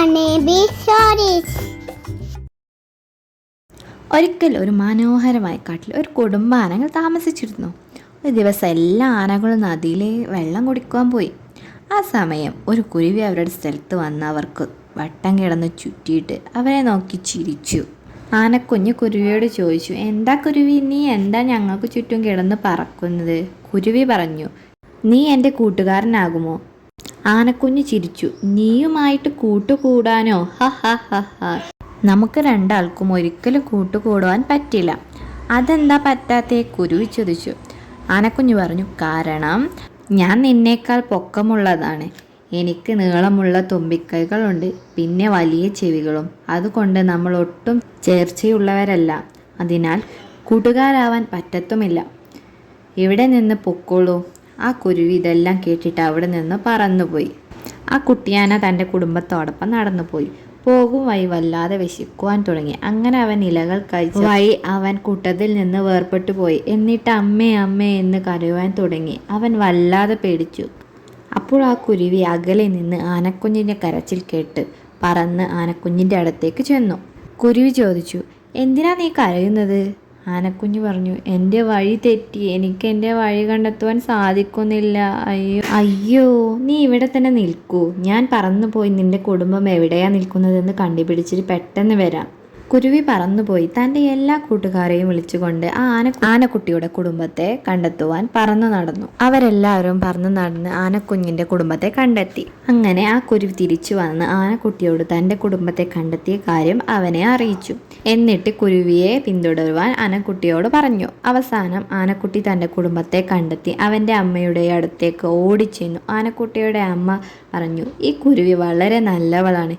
Honeybee stories. ഒരിക്കൽ ഒരു മനോഹരമായ കാട്ടിൽ ഒരു കുടുംബ ആനകൾ താമസിച്ചിരുന്നു. ഒരു ദിവസം എല്ലാ ആനകളും നദിയിലെ വെള്ളം കുടിക്കാൻ പോയി. ആ സമയം ഒരു കുരുവി അവരുടെ സ്ഥലത്ത് വന്ന് അവർക്ക് വട്ടം കിടന്ന് ചുറ്റിയിട്ട് അവരെ നോക്കി ചിരിച്ചു. ആനക്കുഞ്ഞ് കുരുവിയോട് ചോദിച്ചു, എന്താ കുരുവി, നീ എന്താ ഞങ്ങൾക്ക് ചുറ്റും കിടന്ന് പറക്കുന്നത്? കുരുവി പറഞ്ഞു, നീ എൻ്റെ കൂട്ടുകാരനാകുമോ? ആനക്കുഞ്ഞ് ചിരിച്ചു, നീയുമായിട്ട് കൂട്ടുകൂടാനോ? ഹ ഹ ഹ ഹ, നമുക്ക് രണ്ടാൾക്കും ഒരിക്കലും കൂട്ടുകൂടുവാൻ പറ്റില്ല. അതെന്താ പറ്റാത്തേ? കുരുവി ചോദിച്ചു. ആനക്കുഞ്ഞ് പറഞ്ഞു, കാരണം ഞാൻ നിന്നേക്കാൾ പൊക്കമുള്ളതാണ്. എനിക്ക് നീളമുള്ള തുമ്പിക്കൈകളുണ്ട്, പിന്നെ വലിയ ചെവികളും. അതുകൊണ്ട് നമ്മൾ ഒട്ടും ചേർച്ചയുള്ളവരല്ല. അതിനാൽ കൂട്ടുകാരാവാൻ പറ്റത്തുമില്ല. ഇവിടെ നിന്ന് പൊക്കോളൂ. ആ കുരുവി ഇതെല്ലാം കേട്ടിട്ട് അവിടെ നിന്ന് പറന്നുപോയി. ആ കുട്ടിയാന തൻ്റെ കുടുംബത്തോടൊപ്പം നടന്നുപോയി. പോകും വഴി വല്ലാതെ വിശക്കുവാൻ തുടങ്ങി. അങ്ങനെ അവൻ ഇലകൾ കഴിച്ചു വഴി അവൻ കൂട്ടത്തിൽ നിന്ന് വേർപെട്ടു പോയി. എന്നിട്ട് അമ്മേ അമ്മേ എന്ന് കരയുവാൻ തുടങ്ങി. അവൻ വല്ലാതെ പേടിച്ചു. അപ്പോൾ ആ കുരുവി അകലെ നിന്ന് ആനക്കുഞ്ഞിൻ്റെ കരച്ചിൽ കേട്ട് പറന്ന് ആനക്കുഞ്ഞിൻ്റെ അടുത്തേക്ക് ചെന്നു. കുരുവി ചോദിച്ചു, എന്തിനാ നീ കരയുന്നത്? ആനക്കുഞ്ഞ് പറഞ്ഞു, എൻ്റെ വഴി തെറ്റി, എനിക്ക് എൻ്റെ വഴി കണ്ടെത്തുവാൻ സാധിക്കുന്നില്ല. അയ്യോ, നീ ഇവിടെ തന്നെ നിൽക്കൂ. ഞാൻ പറന്നുപോയി നിന്റെ കുടുംബം എവിടെയാ നിൽക്കുന്നതെന്ന് കണ്ടുപിടിച്ചിട്ട് പെട്ടെന്ന് വരാം. കുരുവി പറന്നുപോയി തൻ്റെ എല്ലാ കൂട്ടുകാരെയും വിളിച്ചുകൊണ്ട് ആ ആനക്കുട്ടിയുടെ കുടുംബത്തെ കണ്ടെത്തുവാൻ പറന്നു നടന്നു. അവരെല്ലാവരും പറന്നു നടന്ന് ആനക്കുഞ്ഞിൻ്റെ കുടുംബത്തെ കണ്ടെത്തി. അങ്ങനെ ആ കുരുവി തിരിച്ചു വന്ന് ആനക്കുട്ടിയോട് തൻ്റെ കുടുംബത്തെ കണ്ടെത്തിയ കാര്യം അവനെ അറിയിച്ചു. എന്നിട്ട് കുരുവിയെ പിന്തുടരുവാൻ ആനക്കുട്ടിയോട് പറഞ്ഞു. അവസാനം ആനക്കുട്ടി തൻ്റെ കുടുംബത്തെ കണ്ടെത്തി അവൻ്റെ അമ്മയുടെ അടുത്തേക്ക് ഓടിച്ചെന്നു. ആനക്കുട്ടിയുടെ അമ്മ പറഞ്ഞു, ഈ കുരുവി വളരെ നല്ലവളാണ്.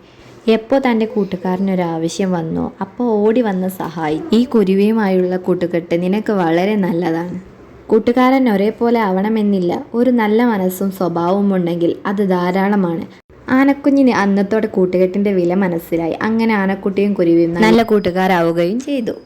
എപ്പോൾ തൻ്റെ കൂട്ടുകാരനൊരാവശ്യം വന്നോ അപ്പോൾ ഓടി വന്ന് സഹായിക്കും. ഈ കുരുവിയുമായുള്ള കൂട്ടുകെട്ട് നിനക്ക് വളരെ നല്ലതാണ്. കൂട്ടുകാരൻ ഒരേപോലെ ആവണമെന്നില്ല. ഒരു നല്ല മനസ്സും സ്വഭാവവും ഉണ്ടെങ്കിൽ അത് ധാരാളമാണ്. ആനക്കുഞ്ഞിന് അന്നത്തോടെ കൂട്ടുകെട്ടിൻ്റെ വില മനസ്സിലായി. അങ്ങനെ ആനക്കുട്ടിയും കുരുവിയും നല്ല കൂട്ടുകാരാവുകയും ചെയ്തു.